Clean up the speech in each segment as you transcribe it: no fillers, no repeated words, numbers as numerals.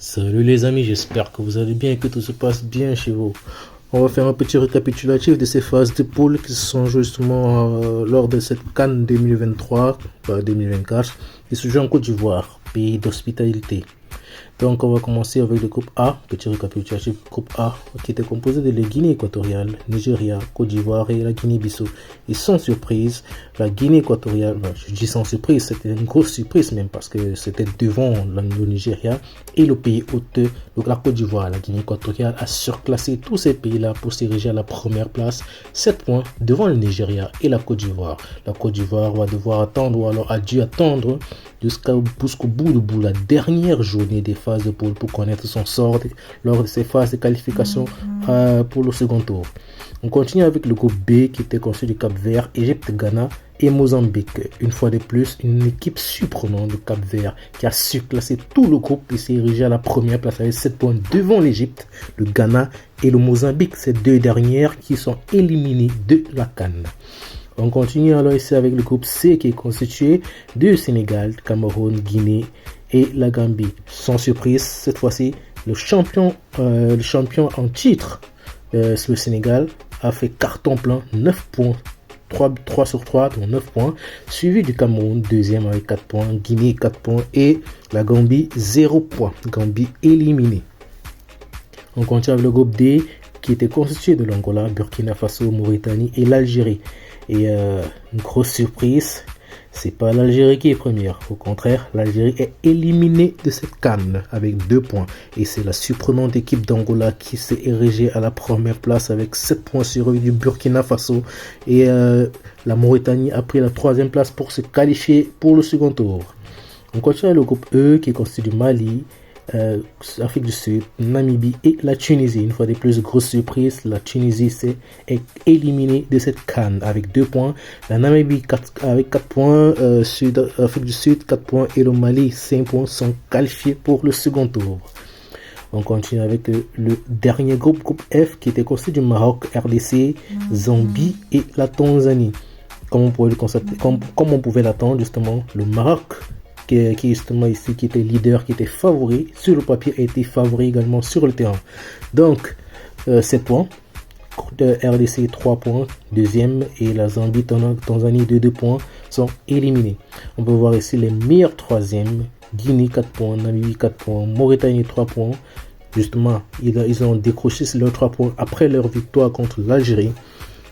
Salut les amis, j'espère que vous allez bien et que tout se passe bien chez vous. On va faire un petit récapitulatif de ces phases de poule qui se sont jouées justement lors de cette CAN 2023-2024 qui se joue en Côte d'Ivoire, pays d'hospitalité. Donc on va commencer avec le groupe A, petit récapitulatif groupe A, qui était composé de la Guinée équatoriale, Nigeria, Côte d'Ivoire et la Guinée-Bissau. Et sans surprise, la Guinée équatoriale, je dis sans surprise, c'était une grosse surprise même parce que c'était devant le Nigeria et le pays hôte, la Côte d'Ivoire. La Guinée équatoriale a surclassé tous ces pays-là pour s'ériger à la première place, 7 points devant le Nigeria et la Côte d'Ivoire. La Côte d'Ivoire va devoir attendre, ou alors a dû attendre jusqu'au bout, la dernière journée des phases de poule pour connaître son sort lors de ces phases de qualification pour le second tour. On continue avec le groupe B qui était constitué du Cap-Vert, Égypte, Ghana et Mozambique. Une fois de plus, une équipe surprenante du Cap-Vert qui a surclassé tout le groupe et s'est érigé à la première place avec 7 points devant l'Égypte, le Ghana et le Mozambique. Ces deux dernières qui sont éliminées de la CAN. On continue alors ici avec le groupe C qui est constitué du Sénégal, Cameroun, Guinée et la Gambie. Sans surprise, cette fois-ci, le champion en titre, le Sénégal, a fait carton plein, 9 points. 3 sur 3, donc 9 points. Suivi du Cameroun, deuxième avec 4 points. Guinée, 4 points. Et la Gambie, 0 points. Gambie éliminée. On continue avec le groupe D qui était constitué de l'Angola, Burkina Faso, Mauritanie et l'Algérie. Et une grosse surprise, c'est pas l'Algérie qui est première. Au contraire, l'Algérie est éliminée de cette CAN avec 2 points. Et c'est la surprenante équipe d'Angola qui s'est érigée à la première place avec 7 points sur eux du Burkina Faso. Et la Mauritanie a pris la 3e place pour se qualifier pour le second tour. On continue avec le groupe E qui est constitué du Mali, Afrique du Sud, Namibie et la Tunisie. Une fois des plus grosses surprises, la Tunisie est éliminée de cette CAN avec 2 points. La Namibie avec 4 points, Afrique du Sud 4 points et le Mali 5 points sont qualifiés pour le second tour. On continue avec le dernier groupe F qui était constitué du Maroc, RDC, Zambie et la Tanzanie. Comme on pouvait l'attendre justement, le Maroc qui justement ici, qui était leader, qui était favori sur le papier, a été favori également sur le terrain. Donc, 7 points. De RDC 3 points, deuxième, et la Zambie, Tanzanie 2 points sont éliminés. On peut voir ici les meilleurs troisièmes. Guinée 4 points, Namibie 4 points, Mauritanie 3 points. Justement, ils ont décroché leurs 3 points après leur victoire contre l'Algérie.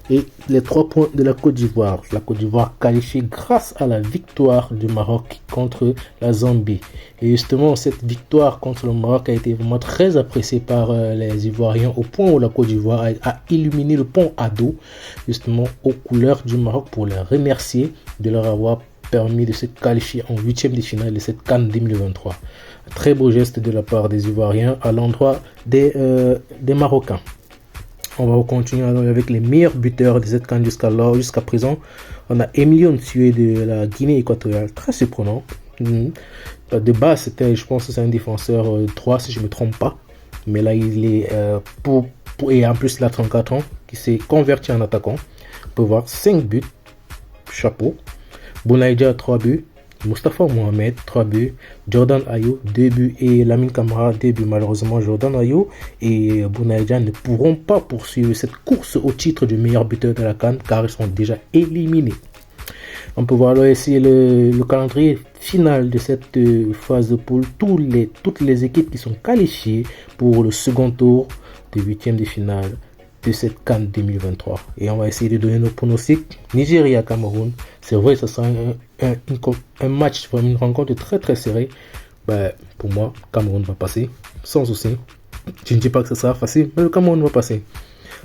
Et les 3 points de la Côte d'Ivoire. La Côte d'Ivoire qualifiée grâce à la victoire du Maroc contre la Zambie. Et justement, cette victoire contre le Maroc a été vraiment très appréciée par les Ivoiriens au point où la Côte d'Ivoire a illuminé le pont Ado, justement aux couleurs du Maroc pour les remercier de leur avoir permis de se qualifier en 8e de finale de cette CAN 2023. Un très beau geste de la part des Ivoiriens à l'endroit des Marocains. On va continuer avec les meilleurs buteurs de cette CAN jusqu'à présent. On a Emilio Ntoué de la Guinée équatoriale, très surprenant. De base, je pense que c'est un défenseur 3 si je ne me trompe pas. Mais là, il est et en plus, il a 34 ans, qui s'est converti en attaquant. On peut voir 5 buts, chapeau. Bonaïdja 3 buts. Moustapha Mohamed 3 buts, Jordan Ayew 2 buts et Lamine Camara 2 buts. Malheureusement, Jordan Ayew et Bonaïdja ne pourront pas poursuivre cette course au titre du meilleur buteur de la CAN car ils sont déjà éliminés. On peut voir là ici le calendrier final de cette phase de poule. Toutes les équipes qui sont qualifiées pour le second tour de 8e de finale de cette CAN 2023. Et on va essayer de donner nos pronostics. Nigeria-Cameroun. C'est vrai, ça sera un match, une rencontre très très serrée. Pour moi, Cameroun va passer, sans souci. Je ne dis pas que ce sera facile, mais le Cameroun va passer.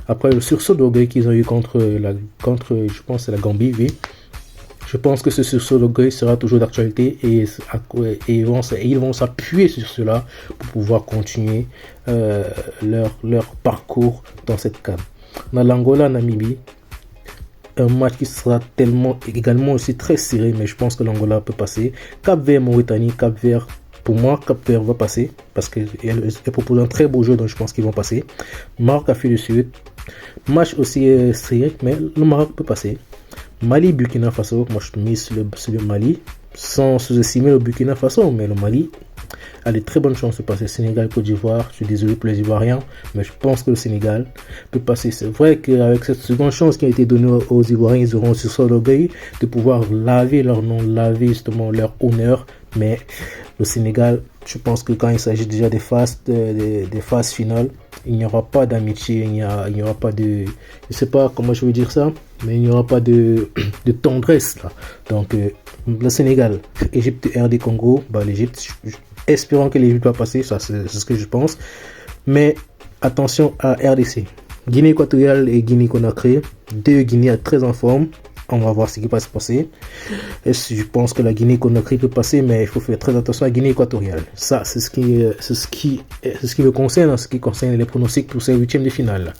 Après le sursaut d'orgueil qu'ils ont eu contre je pense, la Gambie, oui. Je pense que ce sursaut d'orgueil sera toujours d'actualité et ils vont s'appuyer sur cela pour pouvoir continuer leur parcours dans cette CAN. On a l'Angola-Namibie. Un match qui sera également aussi très serré, mais je pense que l'Angola peut passer. Cap-Vert, Mauritanie, Cap-Vert, pour moi, Cap-Vert va passer parce qu'elle propose un très beau jeu, donc je pense qu'ils vont passer. Maroc, Afrique du Sud, match aussi serré, mais le Maroc peut passer. Mali, Burkina Faso, moi je mise sur le Mali, sans sous-estimer le Burkina Faso, mais le Mali a de très bonnes chances de passer. Sénégal-Côte d'Ivoire, je suis désolé pour les Ivoiriens, mais je pense que le Sénégal peut passer. C'est vrai qu'avec cette seconde chance qui a été donnée aux Ivoiriens, ils auront sur l'orgueil de pouvoir laver leur nom, laver justement leur honneur. Mais le Sénégal, je pense que quand il s'agit déjà des phases finales, il n'y aura pas d'amitié, il n'y aura pas de, je sais pas comment je veux dire ça, mais il n'y aura pas de tendresse là. Donc le Sénégal, Égypte, RD Congo, l'Égypte, espérons que l'Égypte va passer, ça c'est ce que je pense. Mais attention à RDC, Guinée équatoriale et Guinée Conakry, deux Guinées très en forme. On va voir ce qui va se passer. Et je pense que la Guinée-Conakry peut passer, mais il faut faire très attention à la Guinée équatoriale. Ça, c'est ce qui me concerne en ce qui concerne les pronostics pour ces huitièmes de finale.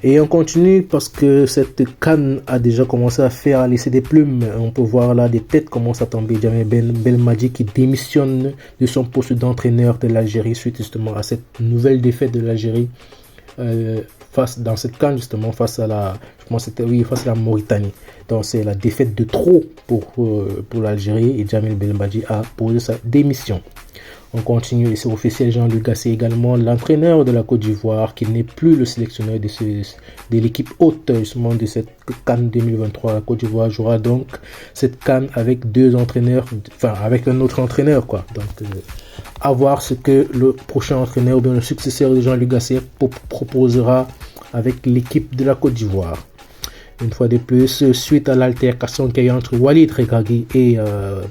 Et on continue parce que cette CAN a déjà commencé à laisser des plumes. On peut voir là des têtes commencent à tomber. Djamel Belmadi qui démissionne de son poste d'entraîneur de l'Algérie suite justement à cette nouvelle défaite de l'Algérie. Dans cette CAN justement face à la Mauritanie. Donc c'est la défaite de trop pour l'Algérie et Djamel Belmadi a posé sa démission. On continue et c'est officiel, Jean-Luc Gasset également, l'entraîneur de la Côte d'Ivoire, qui n'est plus le sélectionneur de l'équipe haute justement de cette CAN 2023. La Côte d'Ivoire jouera donc cette CAN avec deux entraîneurs, enfin avec un autre entraîneur quoi. Donc à voir ce que le prochain entraîneur ou bien le successeur de Jean-Luc Gasset proposera avec l'équipe de la Côte d'Ivoire. Une fois de plus, suite à l'altercation qu'il y a eu entre Walid Regragui et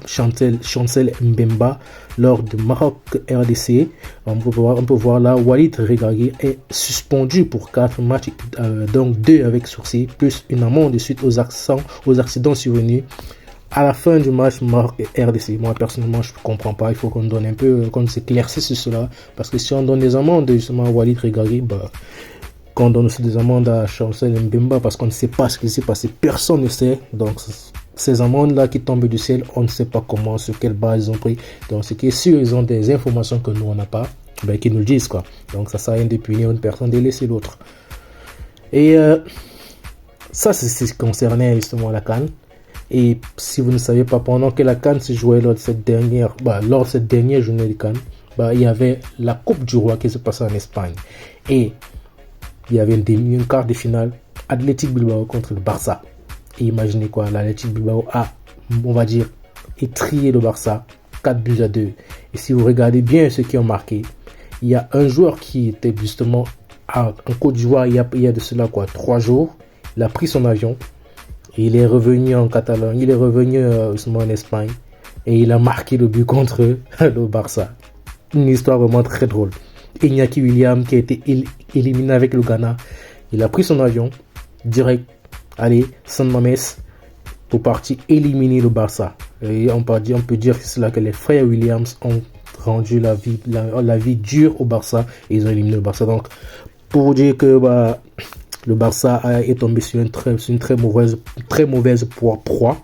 Chancel Mbemba lors de Maroc-RDC, on peut voir là, Walid Regragui est suspendu pour 4 matchs, donc 2 avec sursis, plus une amende suite aux accidents survenus à la fin du match Maroc-RDC. Moi, personnellement, je ne comprends pas, il faut qu'on donne un peu, qu'on s'éclaircisse sur cela, parce que si on donne des amendes justement à Walid Regragui, qu'on donne aussi des amendes à Chancel Mbemba parce qu'on ne sait pas ce qui s'est passé, personne ne sait. Donc ces amendes là qui tombent du ciel, on ne sait pas comment, sur quelle base ils ont pris. Donc ce qui est sûr, ils ont des informations que nous on n'a pas, qu'ils nous le disent quoi. Donc ça sert à rien de punir une personne, de laisser l'autre. Et ça c'est ce qui concernait justement la CAN. Et si vous ne savez pas, pendant que la CAN se jouait lors de cette dernière journée de CAN, il y avait la Coupe du Roi qui se passait en Espagne. Et il y avait une quart de finale, Athletic Bilbao contre le Barça. Et imaginez quoi, l'Athletic Bilbao a, on va dire, étrié le Barça 4-2. Et si vous regardez bien ceux qui ont marqué, il y a un joueur qui était justement en Côte d'Ivoire il y a de cela 3 jours. Il a pris son avion et il est revenu en Catalogne, il est revenu justement en Espagne et il a marqué le but contre le Barça. Une histoire vraiment très drôle. Iñaki Williams qui a été éliminé avec le Ghana, il a pris son avion direct, allez, San Mamés pour partir éliminer le Barça. Et on peut dire que c'est là que les frères Williams ont rendu la vie dure au Barça et ils ont éliminé le Barça. Donc pour vous dire que le Barça est tombé sur une très mauvaise proie.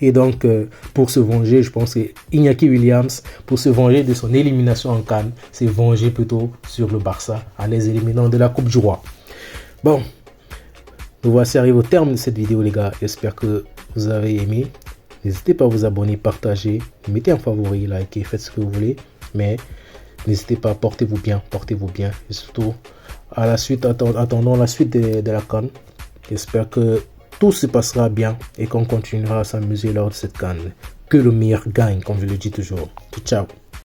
Et donc, pour se venger, je pense que Iñaki Williams, pour se venger de son élimination en CAN, s'est vengé plutôt sur le Barça en les éliminant de la Coupe du Roi. Bon, nous voici arrivés au terme de cette vidéo, les gars. J'espère que vous avez aimé. N'hésitez pas à vous abonner, partager, mettez un favori, likez, faites ce que vous voulez. Mais n'hésitez pas, portez-vous bien. Et surtout, à la suite, attendons la suite de la CAN. J'espère que tout se passera bien et qu'on continuera à s'amuser lors de cette CAN. Que le meilleur gagne, comme je le dis toujours. Ciao.